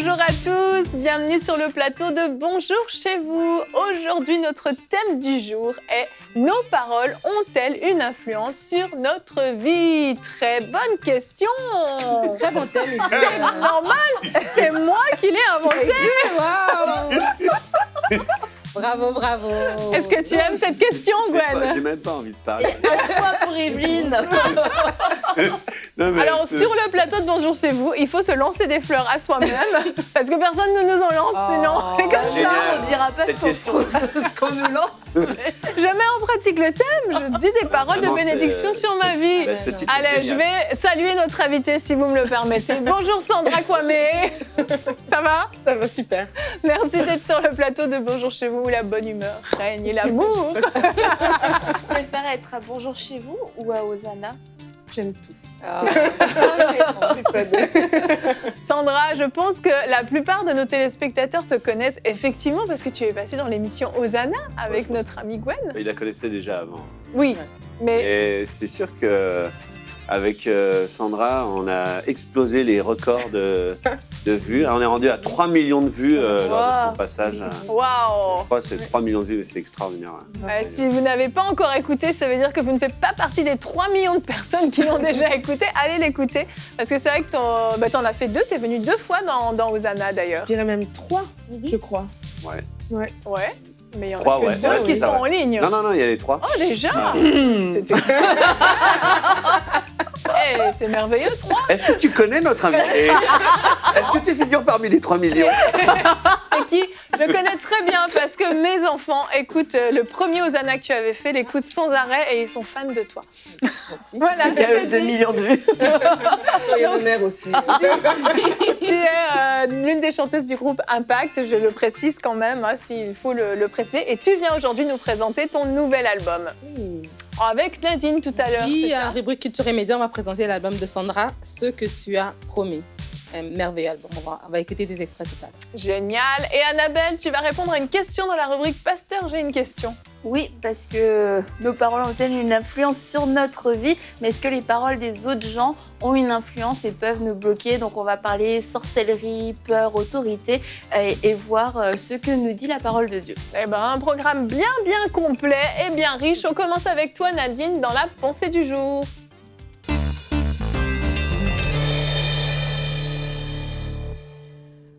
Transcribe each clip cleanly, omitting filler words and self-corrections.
Bonjour à tous, bienvenue sur le plateau de Bonjour chez vous. Aujourd'hui, notre thème du jour est « Nos paroles ont-elles une influence sur notre vie ?» Très bonne question. Très bon thème. C'est normal, c'est moi qui l'ai inventé. Wow. Bravo, bravo. Est-ce que tu aimes cette question, Gwen? J'ai même pas envie de parler. Un point pour Evelyne. Non, mais Alors, sur le plateau de Bonjour chez vous, il faut se lancer des fleurs à soi-même parce que personne ne nous en lance, sinon c'est comme ça. génial. On dira pas Cette ce question. qu'on nous lance. Je mets en pratique le thème, je dis des paroles Vraiment, de bénédiction sur ma vie. ce titre est Allez, je génial. vais saluer notre invitée si vous me le permettez. Bonjour Sandra Kwame. Ça va? Ça va super. Merci d'être sur le plateau de Bonjour chez vous où la bonne humeur règne et l'amour. Tu préfères être à Bonjour chez vous ou à Hosanna? J'aime tout. Sandra, je pense que la plupart de nos téléspectateurs te connaissent effectivement parce que tu es passée dans l'émission Hosanna avec notre amie Gwen. Il la connaissait déjà avant. Oui, mais Et c'est sûr que avec Sandra, on a explosé les records de vues. On est rendu à 3 millions de vues lors de son passage. Je waouh! crois que c'est 3 millions de vues, mais c'est extraordinaire. Si vous n'avez pas encore écouté, ça veut dire que vous ne faites pas partie des 3 millions de personnes qui l'ont déjà écouté. Allez l'écouter, parce que c'est vrai que t'en as fait 2, t'es venu 2 fois dans Hosanna d'ailleurs. Je dirais même 3, je crois. Ouais. Ouais, mais il y en a 3, que ouais. 2 Ouais, qui c'est sont ça, en ligne. Non, il y a les 3. Oh déjà Ah. C'était... Eh, c'est merveilleux, 3. Est-ce que tu connais notre invité? Est-ce que tu figures parmi les 3 millions? C'est qui? Je connais très bien parce que mes enfants écoutent le premier Hosanna que tu avais fait, l'écoutent sans arrêt et ils sont fans de toi. Voilà, Il y a c'est eu 2 dit. millions de vues. Il y a mère aussi. Tu es l'une des chanteuses du groupe Impact, je le précise quand même, hein, s'il faut le préciser. Et tu viens aujourd'hui nous présenter ton nouvel album. Avec Nadine tout à l'heure, Oui, c'est à ça? rubrique Culture et Médias, on va présenter l'album de Sandra, Ce que tu as promis. Un merveilleux album. On va écouter des extraits tout à l'heure. Génial. Et Annabelle, tu vas répondre à une question dans la rubrique Pasteur, j'ai une question. Oui, parce que nos paroles ont-elles une influence sur notre vie? Mais est-ce que les paroles des autres gens ont une influence et peuvent nous bloquer? Donc on va parler sorcellerie, peur, autorité et voir ce que nous dit la parole de Dieu. Eh ben, un programme bien complet et bien riche. On commence avec toi Nadine dans la pensée du jour.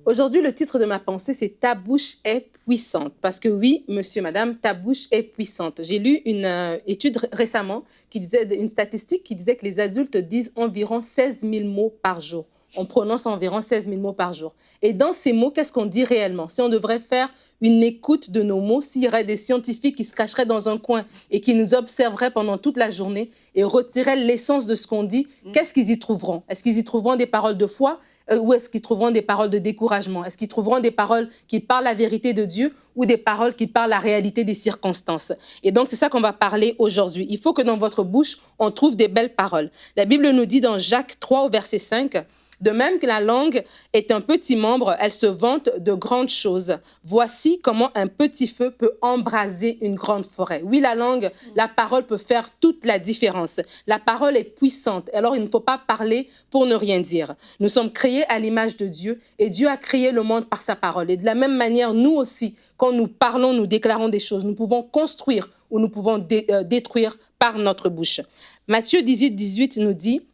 Aujourd'hui, le titre de ma pensée, c'est « Ta bouche est puissante ». Parce que oui, monsieur, madame, ta bouche est puissante. J'ai lu une étude récemment, une statistique qui disait que les adultes disent environ 16 000 mots par jour. On prononce environ 16 000 mots par jour. Et dans ces mots, qu'est-ce qu'on dit réellement? Si on devrait faire une écoute de nos mots, s'il y aurait des scientifiques qui se cacheraient dans un coin et qui nous observeraient pendant toute la journée et retireraient l'essence de ce qu'on dit, qu'est-ce qu'ils y trouveront? Est-ce qu'ils y trouveront des paroles de foi? Ou est-ce qu'ils trouveront des paroles de découragement? Est-ce qu'ils trouveront des paroles qui parlent la vérité de Dieu ou des paroles qui parlent la réalité des circonstances? Et donc, c'est ça qu'on va parler aujourd'hui. Il faut que dans votre bouche, on trouve des belles paroles. La Bible nous dit dans Jacques 3 au verset 5, « De même que la langue est un petit membre, elle se vante de grandes choses. Voici comment un petit feu peut embraser une grande forêt. » Oui, la langue, la parole peut faire toute la différence. La parole est puissante, alors il ne faut pas parler pour ne rien dire. Nous sommes créés à l'image de Dieu et Dieu a créé le monde par sa parole. Et de la même manière, nous aussi, quand nous parlons, nous déclarons des choses. Nous pouvons construire ou nous pouvons détruire par notre bouche. Matthieu 18 nous dit...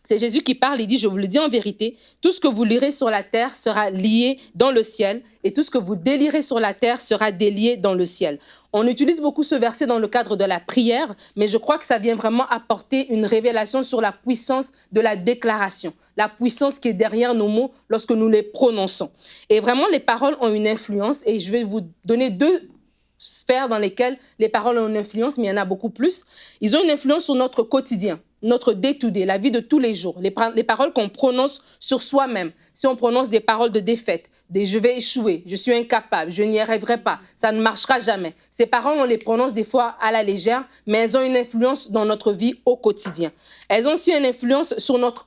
C'est Jésus qui parle, il dit, je vous le dis en vérité, tout ce que vous lirez sur la terre sera lié dans le ciel et tout ce que vous délirez sur la terre sera délié dans le ciel. On utilise beaucoup ce verset dans le cadre de la prière, mais je crois que ça vient vraiment apporter une révélation sur la puissance de la déclaration, la puissance qui est derrière nos mots lorsque nous les prononçons. Et vraiment, les paroles ont une influence et je vais vous donner 2 sphères dans lesquelles les paroles ont une influence, mais il y en a beaucoup plus. Ils ont une influence sur notre quotidien, notre day-to-day, la vie de tous les jours, les paroles qu'on prononce sur soi-même. Si on prononce des paroles de défaite, des « je vais échouer »,« je suis incapable »,« je n'y arriverai pas », ça ne marchera jamais. Ces paroles, on les prononce des fois à la légère, mais elles ont une influence dans notre vie au quotidien. Elles ont aussi une influence sur notre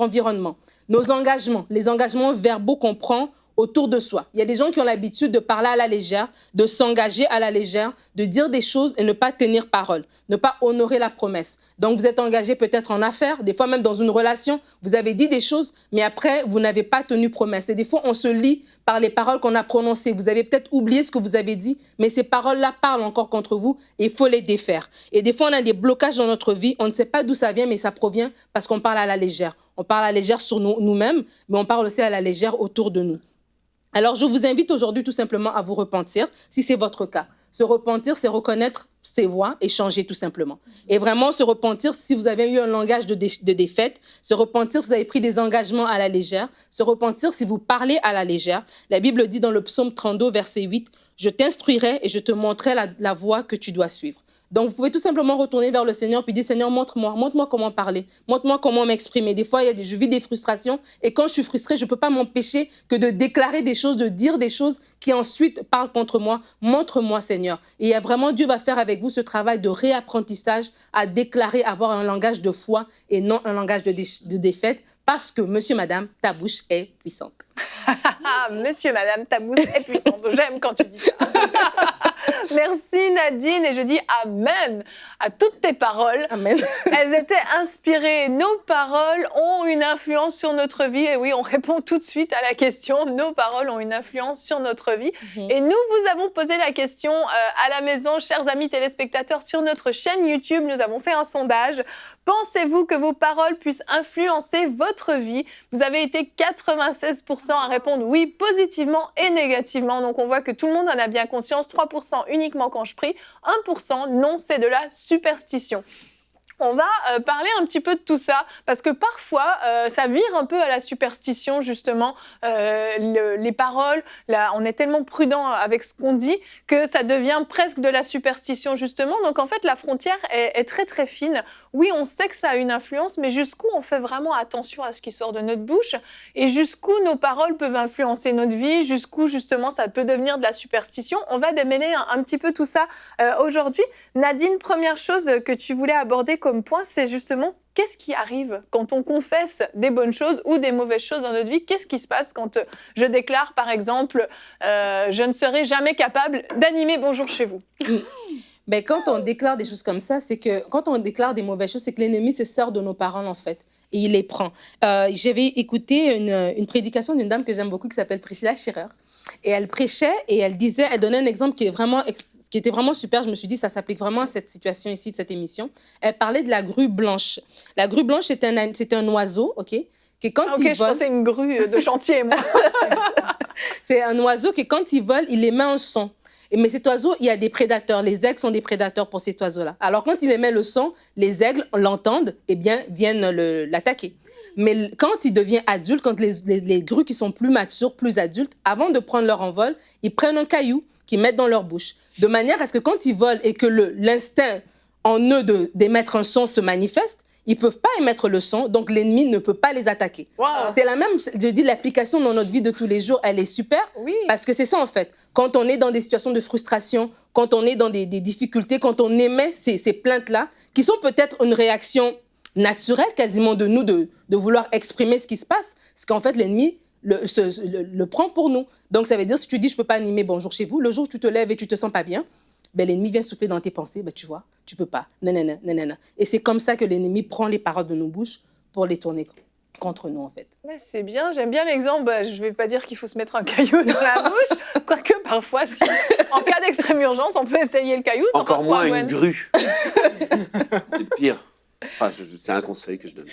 environnement, nos engagements, les engagements verbaux qu'on prend autour de soi. Il y a des gens qui ont l'habitude de parler à la légère, de s'engager à la légère, de dire des choses et ne pas tenir parole, ne pas honorer la promesse. Donc, vous êtes engagé peut-être en affaires, des fois même dans une relation, vous avez dit des choses, mais après, vous n'avez pas tenu promesse. Et des fois, on se lie par les paroles qu'on a prononcées. Vous avez peut-être oublié ce que vous avez dit, mais ces paroles-là parlent encore contre vous et il faut les défaire. Et des fois, on a des blocages dans notre vie, on ne sait pas d'où ça vient, mais ça provient parce qu'on parle à la légère. On parle à la légère sur nous-mêmes, mais on parle aussi à la légère autour de nous. Alors, je vous invite aujourd'hui tout simplement à vous repentir, si c'est votre cas. Se repentir, c'est reconnaître ses voies et changer tout simplement. Et vraiment se repentir si vous avez eu un langage de défaite, se repentir si vous avez pris des engagements à la légère, se repentir si vous parlez à la légère. La Bible dit dans le psaume 32, verset 8, « Je t'instruirai et je te montrerai la voie que tu dois suivre. » Donc, vous pouvez tout simplement retourner vers le Seigneur puis dire, Seigneur, montre-moi comment parler, montre-moi comment m'exprimer. Des fois, je vis des frustrations et quand je suis frustrée, je ne peux pas m'empêcher que de déclarer des choses, de dire des choses qui ensuite parlent contre moi. Montre-moi, Seigneur. Et vraiment, Dieu va faire avec vous ce travail de réapprentissage à déclarer, avoir un langage de foi et non un langage de défaite parce que, monsieur, madame, ta bouche est puissante. Monsieur, madame, ta bouche est puissante. J'aime quand tu dis ça. Merci Nadine et je dis Amen à toutes tes paroles. Amen. Elles étaient inspirées. Nos paroles ont une influence sur notre vie. Et oui, on répond tout de suite à la question. Nos paroles ont une influence sur notre vie. Et nous vous avons posé la question à la maison, chers amis téléspectateurs, sur notre chaîne YouTube. Nous avons fait un sondage. Pensez-vous que vos paroles puissent influencer votre vie? Vous avez été 96% à répondre oui, positivement et négativement. Donc on voit que tout le monde en a bien conscience. 3% uniquement quand je prie, 1% non, c'est de la superstition. On va parler un petit peu de tout ça, parce que parfois, ça vire un peu à la superstition, justement, les paroles. Là, on est tellement prudent avec ce qu'on dit que ça devient presque de la superstition, justement. Donc, en fait, la frontière est très, très fine. Oui, on sait que ça a une influence, mais jusqu'où on fait vraiment attention à ce qui sort de notre bouche et jusqu'où nos paroles peuvent influencer notre vie, jusqu'où, justement, ça peut devenir de la superstition. On va démêler un petit peu tout ça aujourd'hui. Nadine, première chose que tu voulais aborder comme point, c'est justement qu'est-ce qui arrive quand on confesse des bonnes choses ou des mauvaises choses dans notre vie? Qu'est-ce qui se passe quand je déclare, par exemple, je ne serai jamais capable d'animer Bonjour chez vous? Ben, quand on déclare des choses comme ça, c'est que quand on déclare des mauvaises choses, c'est que l'ennemi se sert de nos paroles, en fait. Et il les prend. J'avais écouté une prédication d'une dame que j'aime beaucoup qui s'appelle Priscilla Shirer. Et elle prêchait et elle donnait un exemple qui était vraiment super. Je me suis dit, ça s'applique vraiment à cette situation ici, de cette émission. Elle parlait de la grue blanche. La grue blanche, c'est un oiseau, OK? Que quand il vole... je pensais une grue de chantier, moi. C'est un oiseau qui, quand il vole, il émet un son. Mais cet oiseau, il y a des prédateurs. Les aigles sont des prédateurs pour cet oiseau-là. Alors, quand il émet le son, les aigles l'entendent et bien viennent l'attaquer. Mais quand il devient adulte, quand les grues qui sont plus matures, plus adultes, avant de prendre leur envol, ils prennent un caillou qu'ils mettent dans leur bouche. De manière à ce que quand ils volent et que l'instinct en eux d'émettre un son se manifeste, ils ne peuvent pas émettre le son, donc l'ennemi ne peut pas les attaquer. Wow. C'est la même, je dis, l'application dans notre vie de tous les jours, elle est super, oui. Parce que c'est ça en fait. Quand on est dans des situations de frustration, quand on est dans des difficultés, quand on émet ces plaintes-là, qui sont peut-être une réaction naturelle quasiment de nous de vouloir exprimer ce qui se passe, c'est qu'en fait l'ennemi le prend pour nous. Donc ça veut dire, si tu dis je ne peux pas animer Bonjour chez vous, le jour où tu te lèves et tu ne te sens pas bien, ben, l'ennemi vient souffler dans tes pensées, ben, tu vois, tu peux pas, nanana, nanana. Et c'est comme ça que l'ennemi prend les paroles de nos bouches pour les tourner contre nous, en fait. Ouais, c'est bien, j'aime bien l'exemple. Bah, je ne vais pas dire qu'il faut se mettre un caillou dans la bouche, quoique parfois, en cas d'extrême urgence, on peut essayer le caillou. Encore moins une grue. C'est pire. Ah, c'est un conseil que je donne.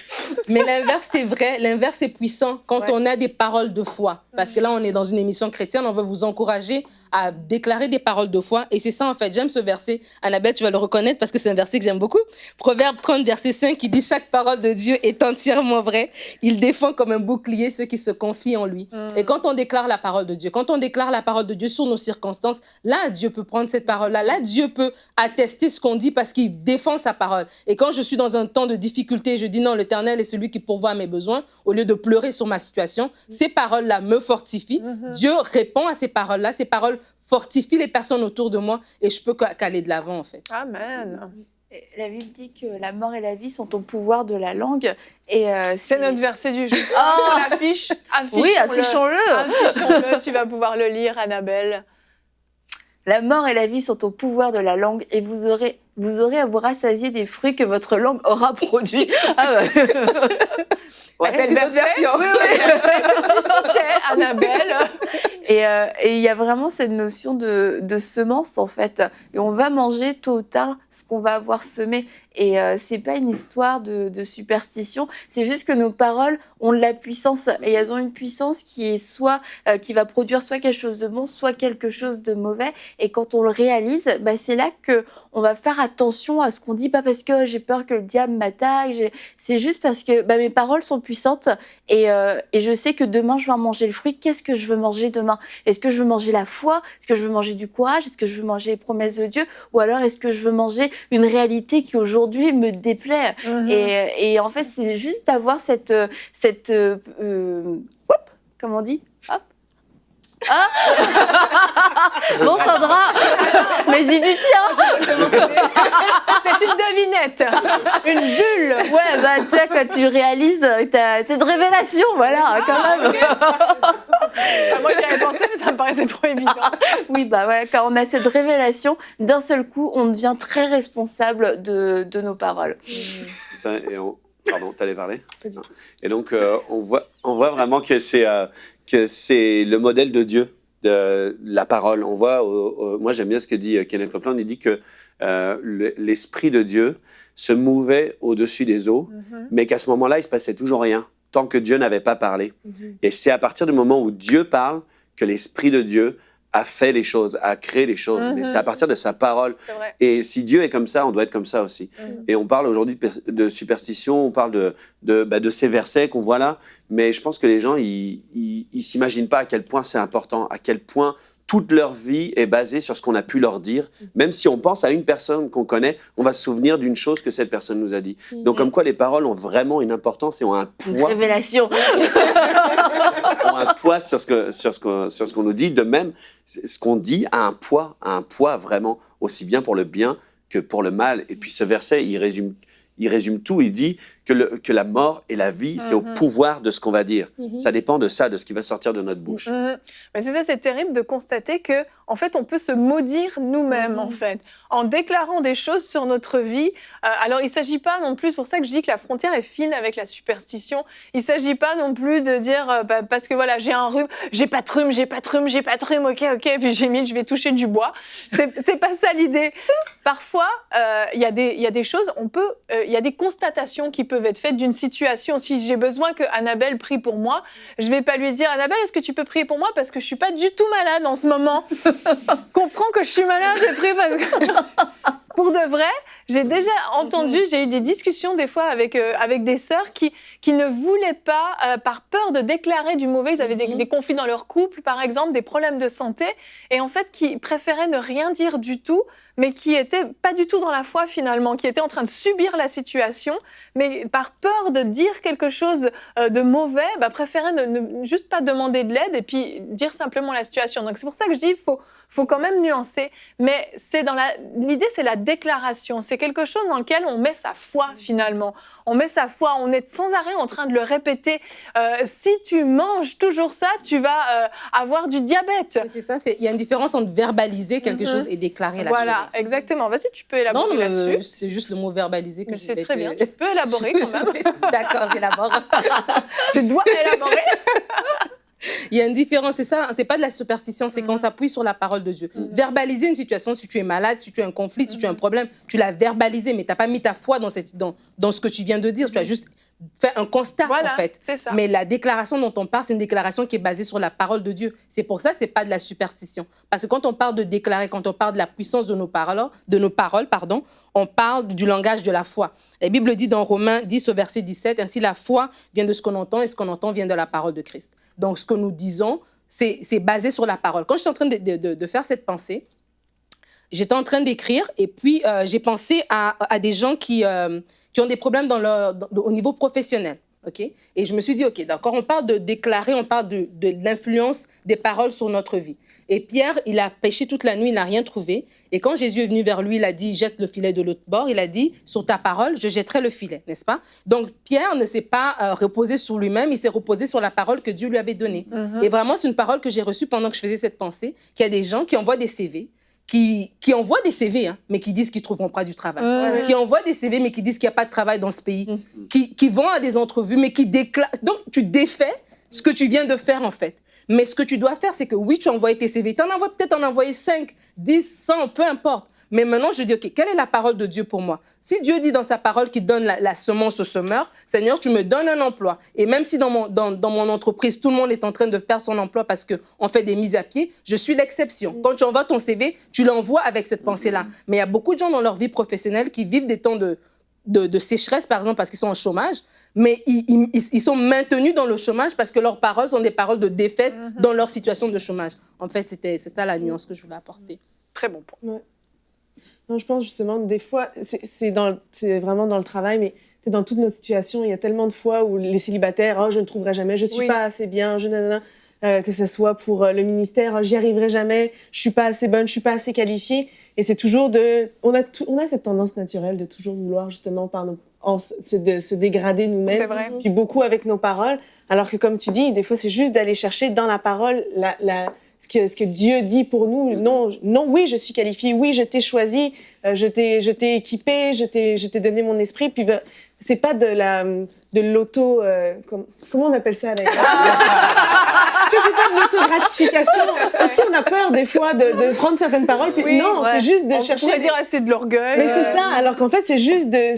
Mais l'inverse, c'est vrai. L'inverse est puissant quand on a des paroles de foi. Parce que là, on est dans une émission chrétienne. On veut vous encourager à déclarer des paroles de foi. Et c'est ça, en fait. J'aime ce verset. Annabelle, tu vas le reconnaître parce que c'est un verset que j'aime beaucoup. Proverbe 30, verset 5, qui dit « Chaque parole de Dieu est entièrement vraie. Il défend comme un bouclier ceux qui se confient en lui. » Et quand on déclare la parole de Dieu, quand on déclare la parole de Dieu sur nos circonstances, là, Dieu peut prendre cette parole-là. Là, Dieu peut attester ce qu'on dit parce qu'il défend sa parole. Et quand je suis dans un temps de difficulté, je dis non, l'Éternel est celui qui pourvoit à mes besoins, au lieu de pleurer sur ma situation, ces paroles-là me fortifient. Dieu répond à ces paroles-là, ces paroles fortifient les personnes autour de moi et je peux qu'aller de l'avant, en fait. Amen. La Bible dit que la mort et la vie sont au pouvoir de la langue. Et C'est notre verset du jour. Oh On l'affiche. oui, affichons-le. Affichons-le. Tu vas pouvoir le lire, Annabelle. La mort et la vie sont au pouvoir de la langue et vous aurez à vous rassasier des fruits que votre langue aura produits. Ah ouais. C'est le verset. Oui, oui. Tu citais, Annabelle. Et il y a vraiment cette notion de semence, en fait. Et on va manger tôt ou tard ce qu'on va avoir semé. Et c'est pas une histoire de superstition, c'est juste que nos paroles ont de la puissance. Et elles ont une puissance qui est soit qui va produire soit quelque chose de bon, soit quelque chose de mauvais. Et quand on le réalise, bah, c'est là que on va faire attention à ce qu'on dit, pas parce que j'ai peur que le diable m'attaque. C'est juste parce que bah, mes paroles sont puissantes et je sais que demain je vais en manger le fruit. Qu'est-ce que je veux manger demain? Est-ce que je veux manger la foi? Est-ce que je veux manger du courage? Est-ce que je veux manger les promesses de Dieu? Ou alors est-ce que je veux manger une réalité qui aujourd'hui me déplaît? Et en fait, c'est juste d'avoir cette comment on dit? Hop. Ah bon, Sandra, mais il du tien. C'est une devinette. Une bulle. Ouais, bah tu vois, quand tu réalises, t'as cette révélation, voilà, quand même. Moi, j'y avais pensé, mais ça me paraissait trop évident. Oui, bah ouais, quand on a cette révélation, d'un seul coup, on devient très responsable de nos paroles. Ça, pardon, t'allais parler? Pas du tout. Et donc, on voit vraiment que c'est le modèle de Dieu, de la parole. On voit, moi j'aime bien ce que dit Kenneth Copeland, il dit que l'Esprit de Dieu se mouvait au-dessus des eaux, mais qu'à ce moment-là, il se passait toujours rien, tant que Dieu n'avait pas parlé. Et c'est à partir du moment où Dieu parle que l'Esprit de Dieu a fait les choses, a créé les choses. Mais c'est à partir de sa parole. C'est vrai. Et si Dieu est comme ça, on doit être comme ça aussi. Et on parle aujourd'hui de superstition, on parle de ces versets qu'on voit là. Mais je pense que les gens, ils s'imaginent pas à quel point c'est important, à quel point toute leur vie est basée sur ce qu'on a pu leur dire. Même si on pense à une personne qu'on connaît, on va se souvenir d'une chose que cette personne nous a dit. Donc, comme quoi les paroles ont vraiment une importance et ont un poids. Révélation. Ont un poids sur ce qu'on nous dit. De même, ce qu'on dit a un poids vraiment, aussi bien pour le bien que pour le mal. Et puis ce verset, il résume tout. Il dit que la mort et la vie, c'est au pouvoir de ce qu'on va dire. Ça dépend de ça, de ce qui va sortir de notre bouche. Mais c'est ça, c'est terrible de constater que, en fait, on peut se maudire nous-mêmes, en fait, en déclarant des choses sur notre vie. Alors, il s'agit pas non plus, c'est pour ça que je dis que la frontière est fine avec la superstition. Il s'agit pas non plus de dire, parce que voilà, j'ai un rhume, j'ai pas de rhume, ok, puis je vais toucher du bois. C'est pas ça l'idée. Parfois, il y a des choses, il y a des constatations qui peuvent être faites d'une situation. Si j'ai besoin que Annabelle prie pour moi, je vais pas lui dire « Annabelle, est-ce que tu peux prier pour moi parce que je suis pas du tout malade en ce moment. Comprends que je suis malade et prie parce que... » Pour de vrai, j'ai déjà entendu, j'ai eu des discussions des fois avec des sœurs qui ne voulaient pas, par peur de déclarer du mauvais, ils avaient des conflits dans leur couple, par exemple, des problèmes de santé, et en fait, qui préféraient ne rien dire du tout, mais qui étaient pas du tout dans la foi finalement, qui étaient en train de subir la situation, mais par peur de dire quelque chose de mauvais, préféraient ne juste pas demander de l'aide et puis dire simplement la situation. Donc c'est pour ça que je dis, faut quand même nuancer, mais l'idée c'est la déclaration, c'est quelque chose dans lequel on met sa foi finalement. On met sa foi, on est sans arrêt en train de le répéter. Si tu manges toujours ça, tu vas avoir du diabète. Oui, c'est ça, il y a une différence entre verbaliser quelque chose et déclarer la chose. Voilà, exactement. Vas-y, tu peux élaborer là-dessus. C'est juste le mot verbaliser que mais je c'est vais très bien, tu peux élaborer quand même. D'accord, j'élabore. Tu dois élaborer. Il y a une différence, c'est ça, c'est pas de la superstition, c'est qu'on s'appuie sur la parole de Dieu. Verbaliser une situation, si tu es malade, si tu as un conflit, si tu as un problème, tu l'as verbalisé, mais tu n'as pas mis ta foi dans ce que tu viens de dire, tu as juste fait un constat, voilà, en fait. C'est ça. Mais la déclaration dont on parle, c'est une déclaration qui est basée sur la parole de Dieu. C'est pour ça que c'est pas de la superstition. Parce que quand on parle de déclarer, quand on parle de la puissance de nos paroles, on parle du langage de la foi. La Bible dit dans Romains 10 au verset 17, ainsi la foi vient de ce qu'on entend et ce qu'on entend vient de la parole de Christ. Donc ce que nous disons, c'est basé sur la parole. Quand j'étais en train de faire cette pensée, j'étais en train d'écrire et puis j'ai pensé à des gens qui ont des problèmes au niveau professionnel. OK? Et je me suis dit, OK, d'accord, on parle de déclarer, on parle de l'influence des paroles sur notre vie. Et Pierre, il a pêché toute la nuit, il n'a rien trouvé. Et quand Jésus est venu vers lui, il a dit, jette le filet de l'autre bord. Il a dit, sur ta parole, je jetterai le filet, n'est-ce pas? Donc, Pierre ne s'est pas reposé sur lui-même, il s'est reposé sur la parole que Dieu lui avait donnée. Et vraiment, c'est une parole que j'ai reçue pendant que je faisais cette pensée, qu'il y a des gens qui envoient des CV, qui envoient des CV, hein, mais qui disent qu'ils ne trouveront pas du travail. Qui envoient des CV, mais qui disent qu'il n'y a pas de travail dans ce pays. Qui vont à des entrevues, mais qui déclarent... Donc, tu défais ce que tu viens de faire, en fait. Mais ce que tu dois faire, c'est que oui, tu as envoyé tes CV. Tu en envoies peut-être en envoyer 5, 10, 100, peu importe. Mais maintenant, je dis, OK, quelle est la parole de Dieu pour moi? Si Dieu dit dans sa parole qu'il donne la semence au semeur, Seigneur, tu me donnes un emploi. Et même si dans mon entreprise, tout le monde est en train de perdre son emploi parce qu'on fait des mises à pied, je suis l'exception. Quand tu envoies ton CV, tu l'envoies avec cette pensée-là. Mais il y a beaucoup de gens dans leur vie professionnelle qui vivent des temps de sécheresse, par exemple, parce qu'ils sont en chômage, mais ils sont maintenus dans le chômage parce que leurs paroles sont des paroles de défaite dans leur situation de chômage. En fait, c'est ça la nuance que je voulais apporter. Très bon point. Ouais. Non, je pense justement, des fois, c'est vraiment dans le travail, mais c'est dans toutes nos situations. Il y a tellement de fois où les célibataires, oh, je ne trouverai jamais, je ne suis pas assez bien, que ce soit pour le ministère, oh, j'y arriverai jamais, je ne suis pas assez bonne, je ne suis pas assez qualifiée. Et c'est toujours on a cette tendance naturelle de toujours vouloir justement se dégrader nous-mêmes. C'est vrai. Puis beaucoup avec nos paroles. Alors que comme tu dis, des fois, c'est juste d'aller chercher dans la parole ce que Dieu dit pour nous. Non, oui, je suis qualifiée, oui, je t'ai choisi, je t'ai équipée, je t'ai donné mon esprit. Puis c'est pas de l'auto... comment on appelle ça, là? C'est pas de l'autogratification. Aussi, on a peur des fois de prendre certaines paroles. Puis non, c'est juste de chercher... On pourrait dire c'est de l'orgueil. Mais c'est ça, alors qu'en fait, c'est juste de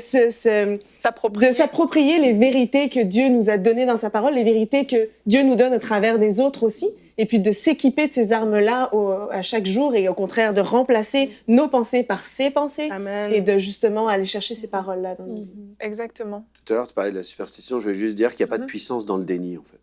s'approprier les vérités que Dieu nous a données dans sa parole, les vérités que Dieu nous donne au travers des autres aussi, et puis de s'équiper de ces armes-là à chaque jour, et au contraire de remplacer nos pensées par ses pensées. Amen. Et de justement aller chercher ces paroles-là dans nos vies. Exactement. Tout à l'heure, tu parlais de la superstition. Je voulais juste dire qu'il n'y a pas de puissance dans le déni, en fait.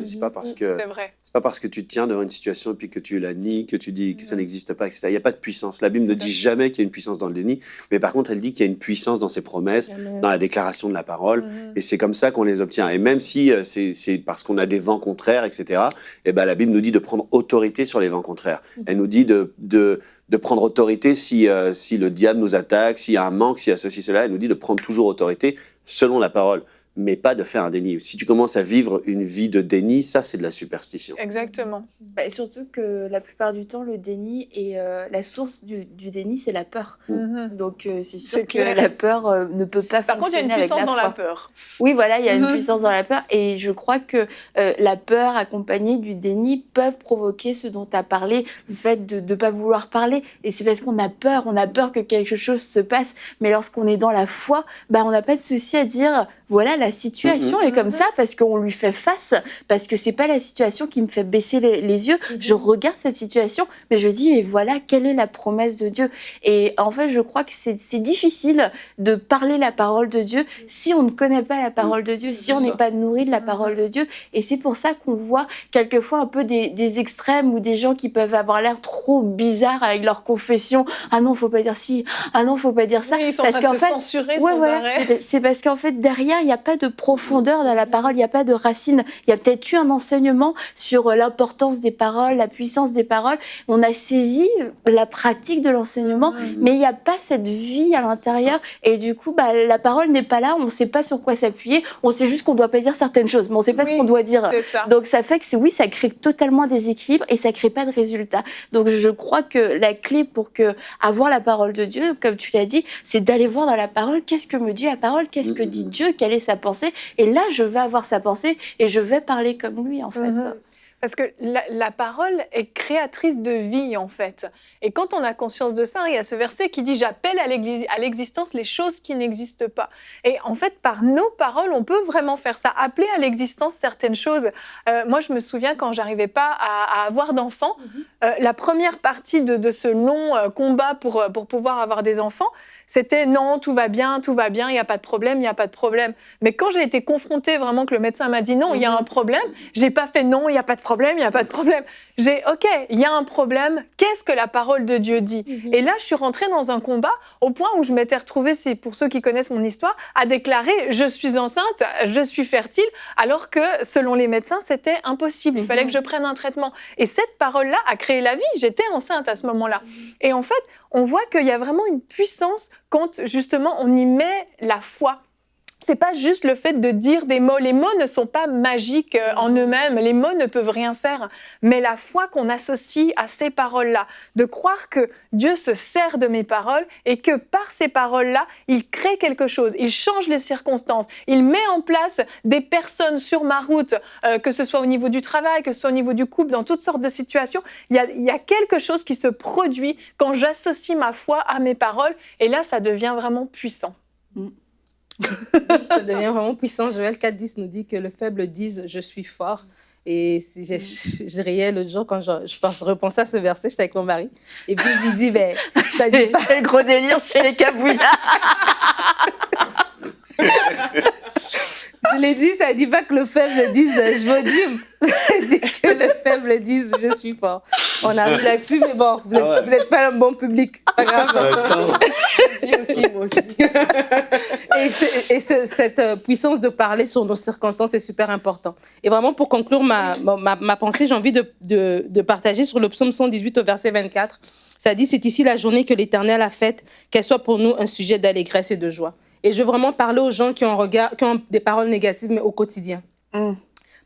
C'est pas parce que C'est vrai. c'est pas parce que tu te tiens devant une situation et puis que tu la nies, que tu dis que ça n'existe pas, etc. Il n'y a pas de puissance. La Bible ne dit jamais qu'il y a une puissance dans le déni, mais par contre, elle dit qu'il y a une puissance dans ses promesses, dans la déclaration de la parole, et c'est comme ça qu'on les obtient. Et même si c'est parce qu'on a des vents contraires, etc., et ben la Bible nous dit de prendre autorité sur les vents contraires. Elle nous dit de prendre autorité si le diable nous attaque, s'il y a un manque, s'il y a ceci, cela. Elle nous dit de prendre toujours autorité selon la parole, mais pas de faire un déni. Si tu commences à vivre une vie de déni, ça, c'est de la superstition. Exactement. Bah, surtout que la plupart du temps, le déni et la source du déni, c'est la peur. Donc, c'est sûr C'est que clair. la peur ne peut pas Par contre, il y a fonctionner une avec puissance la dans foi. la peur. Oui, voilà, il y a une puissance dans la peur. Et je crois que la peur accompagnée du déni peuvent provoquer ce dont tu as parlé, le fait de ne pas vouloir parler. Et c'est parce qu'on a peur que quelque chose se passe. Mais lorsqu'on est dans la foi, bah, on n'a pas de souci à dire, voilà, la situation est comme ça parce qu'on lui fait face, parce que c'est pas la situation qui me fait baisser les yeux. Je regarde cette situation, mais je dis, mais voilà, quelle est la promesse de Dieu? Et en fait, je crois que c'est difficile de parler la parole de Dieu si on ne connaît pas la parole de Dieu, si on n'est pas nourri de la parole de Dieu. Et c'est pour ça qu'on voit quelquefois un peu des extrêmes ou des gens qui peuvent avoir l'air trop bizarres avec leur confession. Ah non, faut pas dire ci. Ah non, faut pas dire ça. Oui, ils sont en train de se censurer sans arrêt. C'est parce qu'en fait, derrière, il n'y a pas de profondeur dans la parole, il n'y a pas de racine. Il y a peut-être eu un enseignement sur l'importance des paroles, la puissance des paroles. On a saisi la pratique de l'enseignement, mais il n'y a pas cette vie à l'intérieur. Et du coup, bah, la parole n'est pas là, on ne sait pas sur quoi s'appuyer. On sait juste qu'on ne doit pas dire certaines choses, mais on ne sait pas ce qu'on doit dire. C'est ça. Donc ça fait que ça crée totalement des équilibres et ça ne crée pas de résultats. Donc je crois que la clé pour avoir la parole de Dieu, comme tu l'as dit, c'est d'aller voir dans la parole, qu'est-ce que me dit la parole, qu'est-ce que dit Dieu, quelle est sa pensée. Et là, je vais avoir sa pensée et je vais parler comme lui, en fait. Parce que la parole est créatrice de vie, en fait. Et quand on a conscience de ça, il y a ce verset qui dit « J'appelle à l'existence les choses qui n'existent pas ». Et en fait, par nos paroles, on peut vraiment faire ça, appeler à l'existence certaines choses. Moi, je me souviens quand j'arrivais pas à avoir d'enfants, la première partie de ce long combat pour pouvoir avoir des enfants, c'était « Non, tout va bien, il n'y a pas de problème, il n'y a pas de problème ». Mais quand j'ai été confrontée vraiment que le médecin m'a dit « Non, il y a un problème », j'ai pas fait « Non, il n'y a pas de problème ». problème, il n'y a pas de problème. OK, il y a un problème, qu'est-ce que la parole de Dieu dit? Et là, je suis rentrée dans un combat au point où je m'étais retrouvée, pour ceux qui connaissent mon histoire, à déclarer « je suis enceinte, je suis fertile », alors que selon les médecins, c'était impossible. Il fallait que je prenne un traitement. Et cette parole-là a créé la vie. J'étais enceinte à ce moment-là. Et en fait, on voit qu'il y a vraiment une puissance quand, justement, on y met la foi. C'est pas juste le fait de dire des mots. Les mots ne sont pas magiques en eux-mêmes. Les mots ne peuvent rien faire. Mais la foi qu'on associe à ces paroles-là, de croire que Dieu se sert de mes paroles et que par ces paroles-là, il crée quelque chose. Il change les circonstances. Il met en place des personnes sur ma route, que ce soit au niveau du travail, que ce soit au niveau du couple, dans toutes sortes de situations. Il y a quelque chose qui se produit quand j'associe ma foi à mes paroles. Et là, ça devient vraiment puissant. Ça devient vraiment puissant. Joël 4,10 nous dit que le faible dise « je suis fort ». Et je riais l'autre jour quand je repensais à ce verset, j'étais avec mon mari. Et puis je lui dis, ça dit pas... C'est le gros délire chez les cabouillards. Je l'ai dit, ça ne dit pas que le faible dise « je vais au gym ». Ça dit que le faible dise « je suis fort ». On arrive là-dessus, mais bon, vous n'êtes pas un bon public. Pas grave. Je dis aussi, moi aussi. Et cette puissance de parler sur nos circonstances est super important. Et vraiment, pour conclure ma pensée, j'ai envie de partager sur le psaume 118 au verset 24. Ça dit « C'est ici la journée que l'Éternel a faite, qu'elle soit pour nous un sujet d'allégresse et de joie. » Et je veux vraiment parler aux gens qui ont des paroles négatives, mais au quotidien.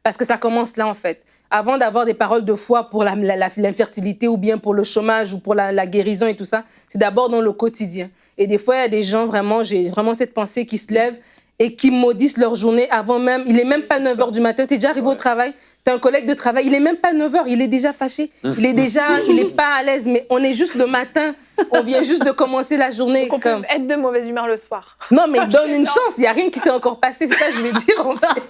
Parce que ça commence là, en fait. Avant d'avoir des paroles de foi pour l'infertilité ou bien pour le chômage ou pour la guérison et tout ça, c'est d'abord dans le quotidien. Et des fois, il y a des gens, j'ai vraiment cette pensée qui se lève et qui maudissent leur journée avant même. Il n'est même pas 9h du matin. Tu es déjà arrivé au travail, tu as un collègue de travail, il n'est même pas 9h, il est déjà fâché. Il n'est pas à l'aise, mais on est juste le matin. On vient juste de commencer la journée. Donc on peut être de mauvaise humeur le soir. Non, mais donne une chance. Il n'y a rien qui s'est encore passé. C'est ça que je vais dire, en fait.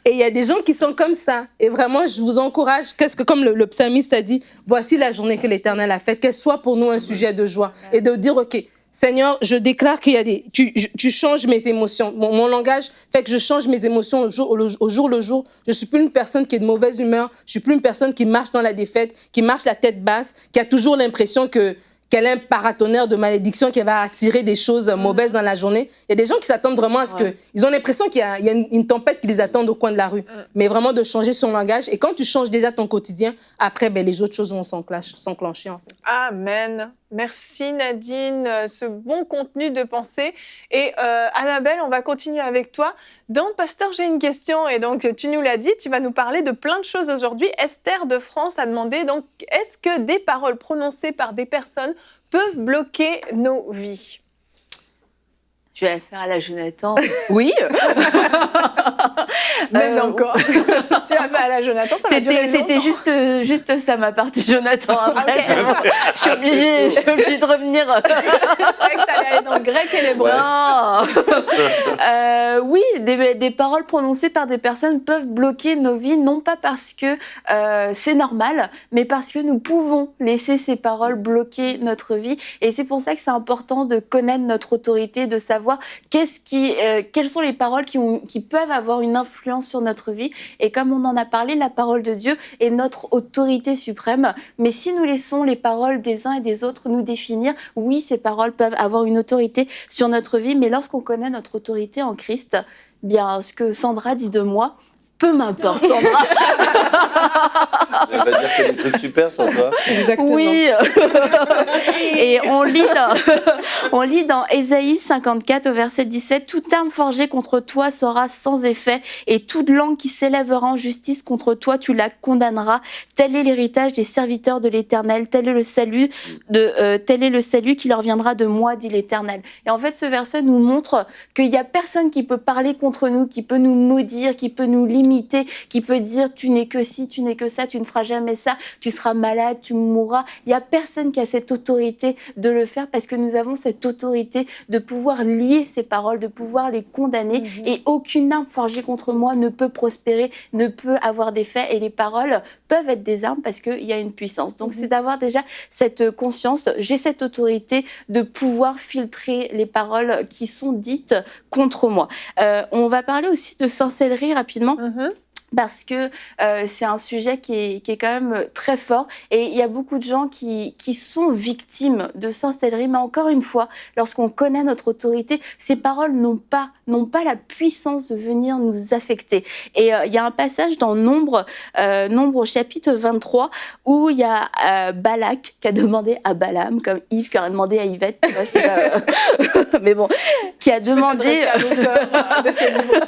Et il y a des gens qui sont comme ça. Et vraiment, je vous encourage. Comme le psalmiste a dit, voici la journée que l'Éternel a faite, qu'elle soit pour nous un sujet de joie. Et de dire, OK, Seigneur, je déclare qu'il y a tu changes mes émotions. Mon langage fait que je change mes émotions au jour le jour. Je suis plus une personne qui est de mauvaise humeur. Je suis plus une personne qui marche dans la défaite, qui marche la tête basse, qui a toujours l'impression qu'elle est un paratonnerre de malédiction qui va attirer des choses mauvaises dans la journée. Il y a des gens qui s'attendent vraiment à ce que... Ils ont l'impression qu'il y a une tempête qui les attend au coin de la rue. Mais vraiment de changer son langage. Et quand tu changes déjà ton quotidien, après, les autres choses vont s'enclencher, en fait. Amen. Merci Nadine, ce bon contenu de pensée. Et Annabelle, on va continuer avec toi. Dans Pasteur, j'ai une question. Et donc, tu nous l'as dit, tu vas nous parler de plein de choses aujourd'hui. Esther de France a demandé, donc, est-ce que des paroles prononcées par des personnes peuvent bloquer nos vies? Je vais la faire à la Jonathan. Oui. Mais encore. Tu l'as fait à la Jonathan, ça va durer longtemps. C'était juste ça, ma partie Jonathan. Après, Okay. je suis obligée de revenir. Je croyais que t'allais aller dans le grec et l'hébreu. Oui, des paroles prononcées par des personnes peuvent bloquer nos vies, non pas parce que c'est normal, mais parce que nous pouvons laisser ces paroles bloquer notre vie. Et c'est pour ça que c'est important de connaître notre autorité, de savoir quelles sont les paroles qui peuvent avoir une influence sur notre vie. Et comme on en a parlé, la parole de Dieu est notre autorité suprême. Mais si nous laissons les paroles des uns et des autres nous définir, oui, ces paroles peuvent avoir une autorité sur notre vie. Mais lorsqu'on connaît notre autorité en Christ, bien, ce que Sandra dit de moi, peu m'importe, Sandra. Elle va dire que des trucs super sans toi. Exactement. Oui. Et on lit dans Ésaïe 54 au verset 17, « Toute arme forgée contre toi sera sans effet, et toute langue qui s'élèvera en justice contre toi, tu la condamneras. Tel est l'héritage des serviteurs de l'Éternel, tel est le salut qui leur viendra de moi, dit l'Éternel. » Et en fait, ce verset nous montre qu'il n'y a personne qui peut parler contre nous, qui peut nous maudire, qui peut nous limiter, qui peut dire tu n'es que ci, tu n'es que ça, tu ne feras jamais ça, tu seras malade, tu mourras. Il n'y a personne qui a cette autorité de le faire parce que nous avons cette autorité de pouvoir lier ces paroles, de pouvoir les condamner et aucune arme forgée contre moi ne peut prospérer, ne peut avoir d'effet et les paroles peuvent être des armes parce qu'il y a une puissance. Donc c'est d'avoir déjà cette conscience, j'ai cette autorité de pouvoir filtrer les paroles qui sont dites contre moi. On va parler aussi de sorcellerie rapidement. parce que c'est un sujet qui est quand même très fort et il y a beaucoup de gens qui sont victimes de sorcellerie, mais encore une fois, lorsqu'on connaît notre autorité, ces paroles n'ont pas la puissance de venir nous affecter. Et il y a un passage dans Nombre au chapitre 23 où il y a Balak qui a demandé à Balaam, comme Yves qui aurait demandé à Yvette, tu vois, mais bon, qui a demandé à l'auteur de ce livre.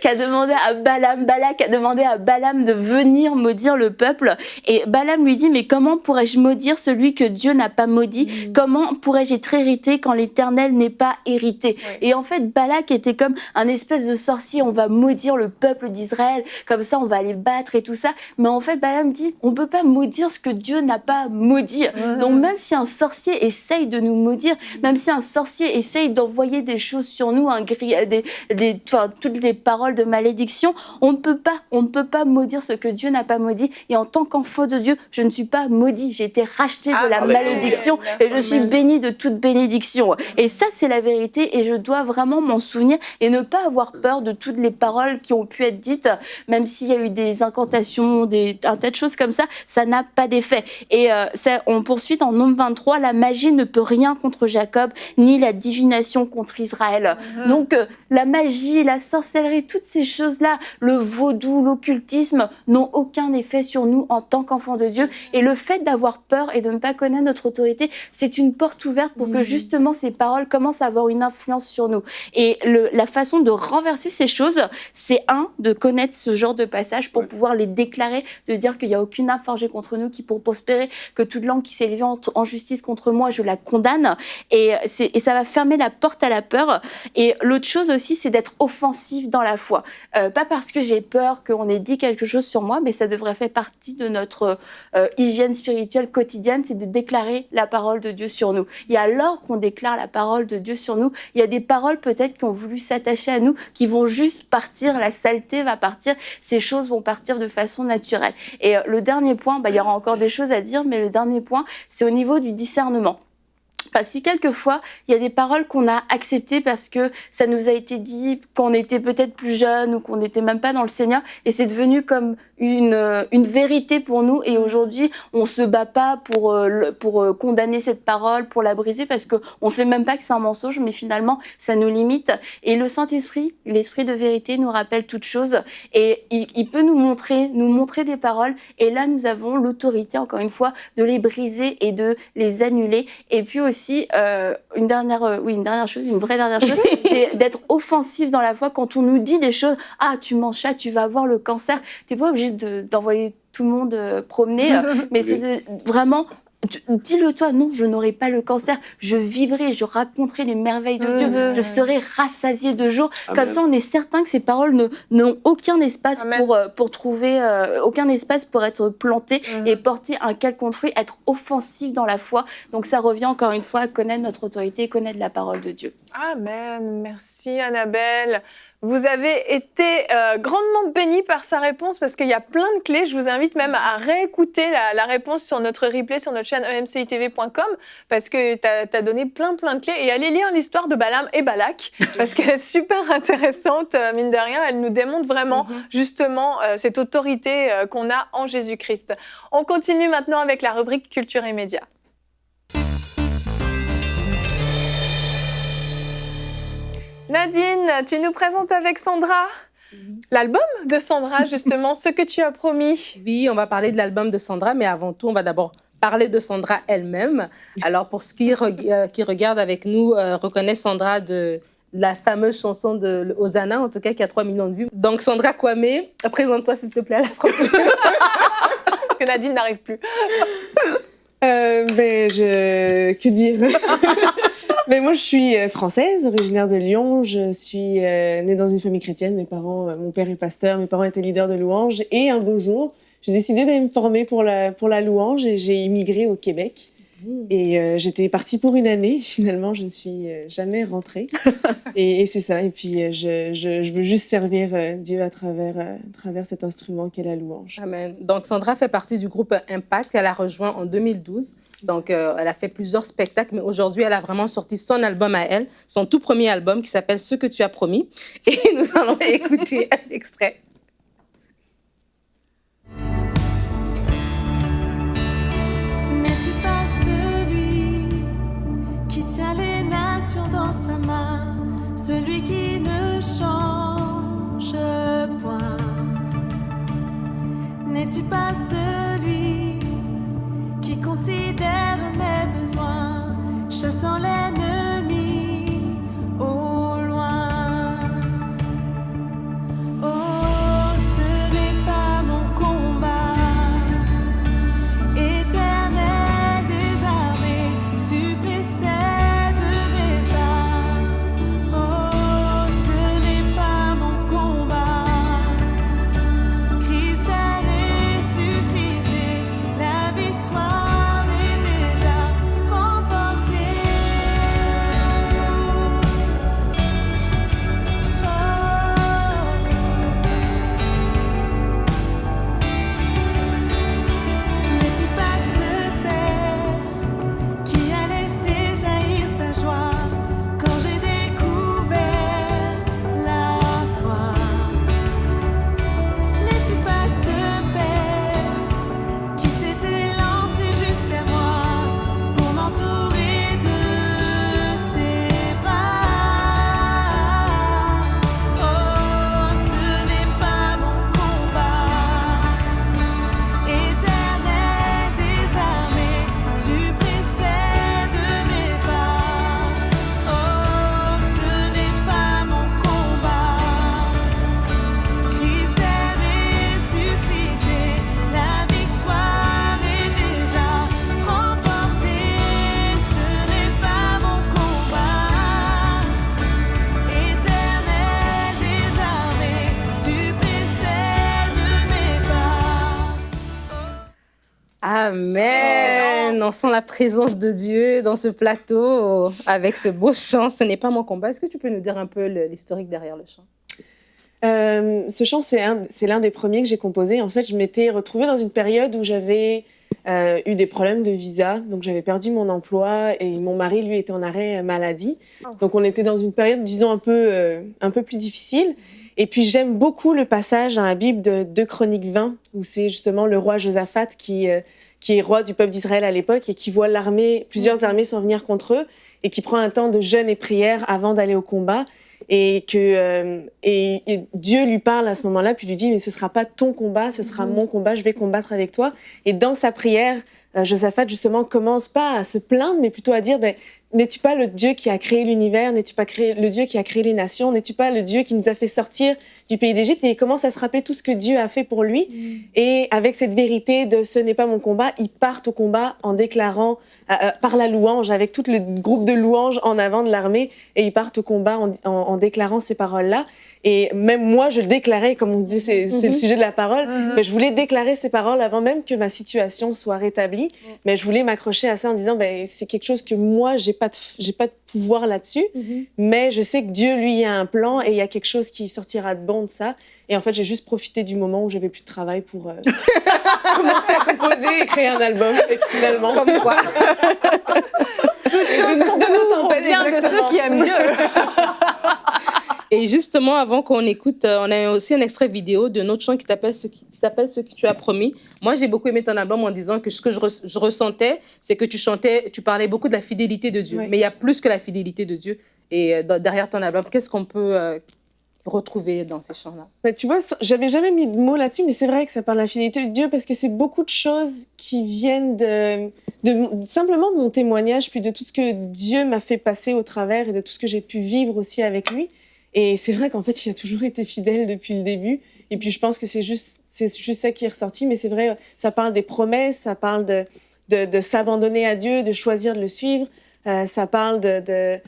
qui a demandé à Balak a demandé à Balaam de venir maudire le peuple. Et Balaam lui dit, mais comment pourrais-je maudire celui que Dieu n'a pas maudit? Comment pourrais-je être hérité quand l'Éternel n'est pas hérité? Et en fait, Balak était comme un espèce de sorcier. On va maudire le peuple d'Israël. Comme ça, on va les battre et tout ça. Mais en fait, Balaam dit, on peut pas maudire ce que Dieu n'a pas maudit. Donc, même si un sorcier essaye de nous maudire, même si un sorcier essaye d'envoyer des choses sur nous, toutes les paroles de malédiction, on ne peut pas maudire ce que Dieu n'a pas maudit. Et en tant qu'enfant de Dieu, je ne suis pas maudit. J'ai été racheté de la malédiction et je suis béni de toute bénédiction. Et ça, c'est la vérité et je dois vraiment m'en souvenir et ne pas avoir peur de toutes les paroles qui ont pu être dites, même s'il y a eu des incantations, un tas de choses comme ça n'a pas d'effet. Et on poursuit dans Nombre 23, la magie ne peut rien contre Jacob, ni la divination contre Israël. Donc, la magie, la sorcellerie, toutes ces choses-là, le vaudou, l'occultisme, n'ont aucun effet sur nous en tant qu'enfants de Dieu. Et le fait d'avoir peur et de ne pas connaître notre autorité, c'est une porte ouverte pour que justement ces paroles commencent à avoir une influence sur nous. Et la façon de renverser ces choses, c'est de connaître ce genre de passage pour pouvoir les déclarer, de dire qu'il n'y a aucune arme forgée contre nous qui pourra prospérer, que toute langue qui s'est levée en justice contre moi, je la condamne. Et ça va fermer la porte à la peur. Et l'autre chose aussi, c'est d'être offensif dans la foi. Pas parce que j'ai peur qu'on ait dit quelque chose sur moi, mais ça devrait faire partie de notre hygiène spirituelle quotidienne, c'est de déclarer la parole de Dieu sur nous. Et alors qu'on déclare la parole de Dieu sur nous, il y a des paroles peut-être qui ont voulu s'attacher à nous, qui vont juste partir, la saleté va partir, ces choses vont partir de façon naturelle. Et le dernier point, il y aura encore des choses à dire, mais le dernier point, c'est au niveau du discernement. Parce que quelquefois, il y a des paroles qu'on a acceptées parce que ça nous a été dit quand on était peut-être plus jeune ou qu'on n'était même pas dans le Seigneur et c'est devenu comme une vérité pour nous et aujourd'hui, on se bat pas pour condamner cette parole, pour la briser parce qu'on sait même pas que c'est un mensonge mais finalement, ça nous limite. Et le Saint-Esprit, l'Esprit de vérité nous rappelle toutes choses et il peut nous montrer des paroles et là, nous avons l'autorité, encore une fois, de les briser et de les annuler. Et puis aussi, une vraie dernière chose, c'est d'être offensif dans la foi quand on nous dit des choses. Ah, tu manges ça, tu vas avoir le cancer. T'es pas obligé d'envoyer tout le monde promener, mais c'est vraiment... Dis-le toi, non, je n'aurai pas le cancer, je vivrai, je raconterai les merveilles de Dieu, je serai rassasié de joie. Comme ça, on est certain que ces paroles n'ont aucun espace pour trouver, aucun espace pour être planté et porter un quelconque fruit, être offensif dans la foi. Donc ça revient encore une fois à connaître notre autorité, connaître la parole de Dieu. Amen. Merci Annabelle. Vous avez été grandement bénie par sa réponse parce qu'il y a plein de clés. Je vous invite même à réécouter la réponse sur notre replay, sur notre chaîne emcitv.com parce que tu as donné plein de clés. Et allez lire l'histoire de Balaam et Balak parce qu'elle est super intéressante, mine de rien. Elle nous démontre vraiment justement cette autorité qu'on a en Jésus-Christ. On continue maintenant avec la rubrique Culture et Médias. Nadine, tu nous présentes avec Sandra l'album de Sandra, justement, Ce que tu as promis. Oui, on va parler de l'album de Sandra, mais avant tout, on va d'abord parler de Sandra elle-même. Alors, pour ceux qui regardent avec nous, reconnaissent Sandra de la fameuse chanson de Hosanna, en tout cas, qui a 3 millions de vues. Donc, Sandra Kwame, présente-toi, s'il te plaît, à la France. Que Nadine n'arrive plus. Que dire? Mais moi, je suis française, originaire de Lyon. Je suis née dans une famille chrétienne. Mon père est pasteur, mes parents étaient leaders de louange. Et un beau jour, j'ai décidé d'aller me former pour la louange et j'ai immigré au Québec. Et j'étais partie pour une année. Finalement, je ne suis jamais rentrée. et c'est ça. Et puis, je veux juste servir Dieu à travers cet instrument qu'est la louange. Amen. Donc, Sandra fait partie du groupe Impact. Elle a rejoint en 2012. Donc, elle a fait plusieurs spectacles. Mais aujourd'hui, elle a vraiment sorti son album à elle, son tout premier album qui s'appelle « Ce que tu as promis ». Et nous allons écouter un extrait. Amen. On sent la présence de Dieu dans ce plateau avec ce beau chant. Ce n'est pas mon combat. Est-ce que tu peux nous dire un peu l'historique derrière le chant? Ce chant, c'est l'un des premiers que j'ai composé. En fait, je m'étais retrouvée dans une période où j'avais eu des problèmes de visa. Donc, j'avais perdu mon emploi et mon mari, lui, était en arrêt maladie. Donc, on était dans une période, disons, un peu plus difficile. Et puis, j'aime beaucoup le passage dans la Bible de 2 Chroniques 20, où c'est justement le roi Josaphat qui est roi du peuple d'Israël à l'époque et qui voit plusieurs armées s'en venir contre eux et qui prend un temps de jeûne et prière avant d'aller au combat. Et Dieu lui parle à ce moment-là, puis lui dit, mais ce sera pas ton combat, ce sera mon combat, je vais combattre avec toi. Et dans sa prière, Josaphat, justement, commence pas à se plaindre, mais plutôt à dire, n'es-tu pas le Dieu qui a créé l'univers? N'es-tu pas le Dieu qui a créé les nations? N'es-tu pas le Dieu qui nous a fait sortir du pays d'Égypte? Et il commence à se rappeler tout ce que Dieu a fait pour lui. Et avec cette vérité de ce n'est pas mon combat, ils partent au combat en déclarant, par la louange, avec tout le groupe de louanges en avant de l'armée, et ils partent au combat en déclarant ces paroles-là. Et même moi, je le déclarais, comme on dit, c'est le sujet de la parole, mais je voulais déclarer ces paroles avant même que ma situation soit rétablie. Mais je voulais m'accrocher à ça en disant, c'est quelque chose que moi, j'ai pas de pouvoir là-dessus, mais je sais que Dieu, lui, il a un plan et il y a quelque chose qui sortira de bon de ça. Et en fait, j'ai juste profité du moment où j'avais plus de travail pour commencer à composer et créer un album, finalement. Comme quoi. Toutes choses pour bien de ceux qui aiment Dieu. Et justement, avant qu'on écoute, on a aussi un extrait vidéo de notre chant qui s'appelle Ce que tu as promis. Moi, j'ai beaucoup aimé ton album en disant que ce que je ressentais, c'est que tu parlais beaucoup de la fidélité de Dieu. Oui. Mais il y a plus que la fidélité de Dieu. Et derrière ton album, qu'est-ce qu'on peut retrouver dans ces chants-là? Tu vois, j'avais jamais mis de mots là-dessus, mais c'est vrai que ça parle de la fidélité de Dieu parce que c'est beaucoup de choses qui viennent de simplement de mon témoignage, puis de tout ce que Dieu m'a fait passer au travers et de tout ce que j'ai pu vivre aussi avec lui. Et c'est vrai qu'en fait, il a toujours été fidèle depuis le début. Et puis, je pense que c'est juste ça qui est ressorti. Mais c'est vrai, ça parle des promesses, ça parle de s'abandonner à Dieu, de choisir de le suivre. Ça parle que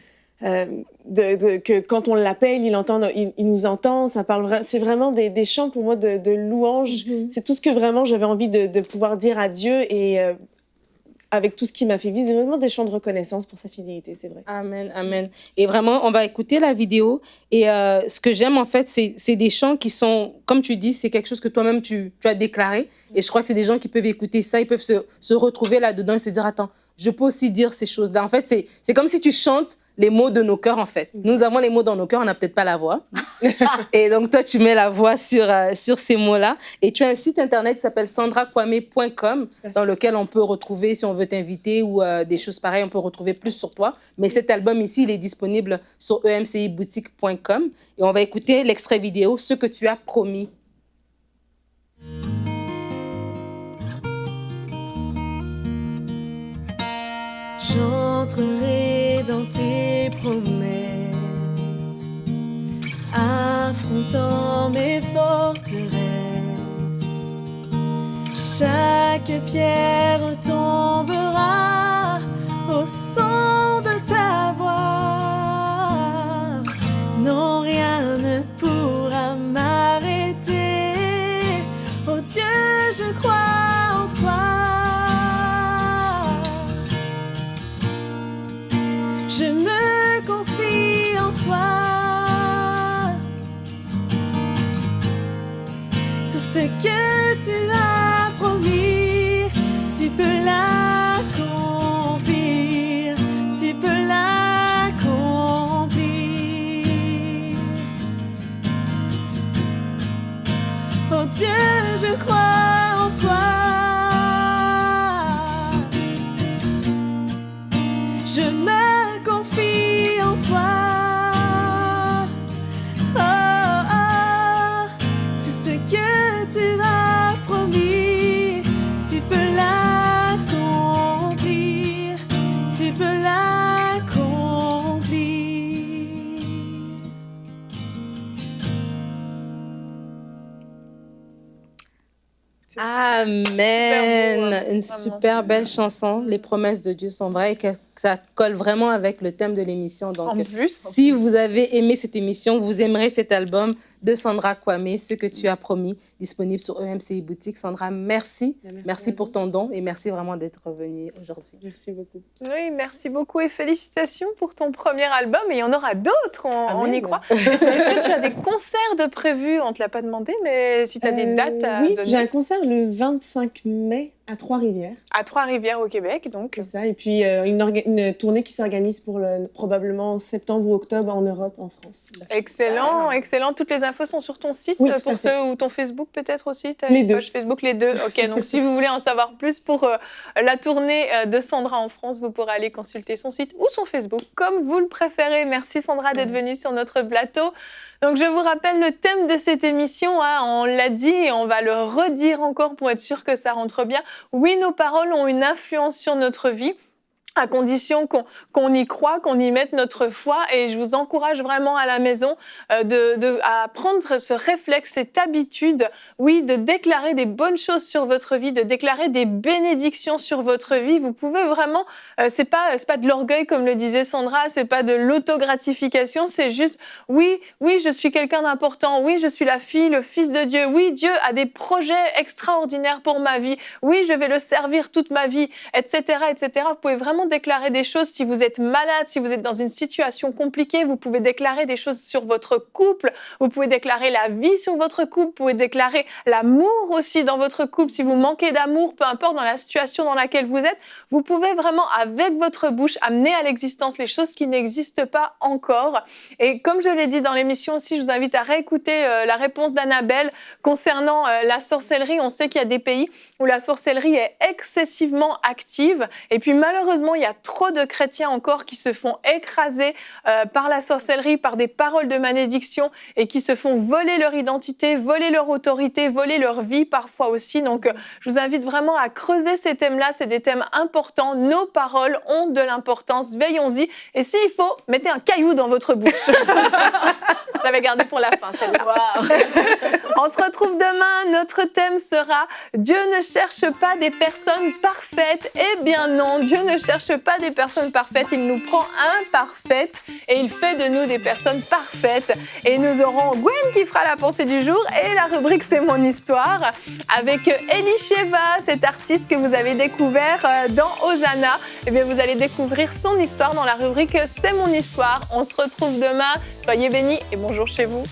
quand on l'appelle, il nous entend. C'est vraiment des chants pour moi de louange. C'est tout ce que vraiment j'avais envie de pouvoir dire à Dieu et avec tout ce qui m'a fait vivre, c'est vraiment des chants de reconnaissance pour sa fidélité, c'est vrai. Amen, amen. Et vraiment, on va écouter la vidéo. Et ce que j'aime, en fait, c'est des chants qui sont, comme tu dis, c'est quelque chose que toi-même, tu as déclaré. Et je crois que c'est des gens qui peuvent écouter ça, ils peuvent se retrouver là-dedans et se dire, attends, je peux aussi dire ces choses-là. En fait, c'est comme si tu chantes les mots de nos cœurs, en fait. Nous avons les mots dans nos cœurs, on n'a peut-être pas la voix. Et donc, toi, tu mets la voix sur ces mots-là. Et tu as un site internet qui s'appelle sandrakwame.com, dans lequel on peut retrouver, si on veut t'inviter ou des choses pareilles, on peut retrouver plus sur toi. Mais cet album ici, il est disponible sur emciboutique.com. Et on va écouter l'extrait vidéo, Ce que tu as promis. J'entrerai dans tes promesses, affrontant mes forteresses. Chaque pierre tombera au son de ta voix. Non, rien ne pourra m'arrêter. Oh Dieu, je crois en toi. Je me confie en toi. Tout ce que tu as promis, tu peux l'accomplir. Tu peux l'accomplir. Oh Dieu, je crois en toi. Je me confie en toi. Oh, oh, tout ce que tu as promis, tu peux l'accomplir. Tu peux l'accomplir. Amen. Une super belle chanson. Les promesses de Dieu sont vraies. ça colle vraiment avec le thème de l'émission. Donc, En plus. si vous avez aimé cette émission, vous aimerez cet album de Sandra Kwame, Ce que tu as promis, disponible sur EMCI Boutique. Sandra, merci. Merci pour ton don et merci vraiment d'être venue aujourd'hui. Merci beaucoup. Oui, merci beaucoup et félicitations pour ton premier album. Et il y en aura d'autres, on y Amen. croit. Est-ce que tu as des concerts de prévus? On ne te l'a pas demandé, mais si tu as des dates à Oui, donner. j'ai un concert le 25 mai à Trois-Rivières. À Trois-Rivières au Québec, donc. C'est ça. Et puis une tournée qui s'organise pour probablement en septembre ou octobre en Europe, en France. Excellent, excellent. Toutes les infos sont sur ton site, Oui, tout pour à fait. ceux ou ton Facebook peut-être aussi. T'as Les une deux. page Facebook, les deux. Ok, donc si vous voulez en savoir plus pour la tournée de Sandra en France, vous pourrez aller consulter son site ou son Facebook, comme vous le préférez. Merci Sandra d'être venue sur notre plateau. Donc je vous rappelle le thème de cette émission, hein, on l'a dit et on va le redire encore pour être sûr que ça rentre bien. Oui, nos paroles ont une influence sur notre vie, à condition qu'on y croit, qu'on y mette notre foi. Et je vous encourage vraiment à la maison à prendre ce réflexe, cette habitude, oui, de déclarer des bonnes choses sur votre vie, de déclarer des bénédictions sur votre vie. Vous pouvez vraiment, c'est pas de l'orgueil comme le disait Sandra, c'est pas de l'autogratification, c'est juste, oui, je suis quelqu'un d'important, oui, je suis la fille, le fils de Dieu, oui, Dieu a des projets extraordinaires pour ma vie, oui, je vais le servir toute ma vie, etc., etc. Vous pouvez vraiment déclarer des choses si vous êtes malade, si vous êtes dans une situation compliquée, vous pouvez déclarer des choses sur votre couple, vous pouvez déclarer la vie sur votre couple, vous pouvez déclarer l'amour aussi dans votre couple. Si vous manquez d'amour, peu importe dans la situation dans laquelle vous êtes, vous pouvez vraiment avec votre bouche amener à l'existence les choses qui n'existent pas encore. Et comme je l'ai dit dans l'émission aussi, je vous invite à réécouter la réponse d'Annabelle concernant la sorcellerie. On sait qu'il y a des pays où la sorcellerie est excessivement active et puis malheureusement, il y a trop de chrétiens encore qui se font écraser par la sorcellerie, par des paroles de malédiction et qui se font voler leur identité, voler leur autorité, voler leur vie parfois aussi. Donc, je vous invite vraiment à creuser ces thèmes-là. C'est des thèmes importants. Nos paroles ont de l'importance. Veillons-y. Et s'il faut, mettez un caillou dans votre bouche. Je l'avais gardé pour la fin, celle-là. Wow. On se retrouve demain. Notre thème sera « Dieu ne cherche pas des personnes parfaites ». Eh bien non, Dieu ne cherche pas des personnes parfaites. Il nous prend imparfaites et il fait de nous des personnes parfaites. Et nous aurons Gwen qui fera la pensée du jour et la rubrique « C'est mon histoire » avec Elisheva, cette artiste que vous avez découvert dans Hosanna. Eh bien, vous allez découvrir son histoire dans la rubrique « C'est mon histoire ». On se retrouve demain. Soyez bénis et bonjour chez vous.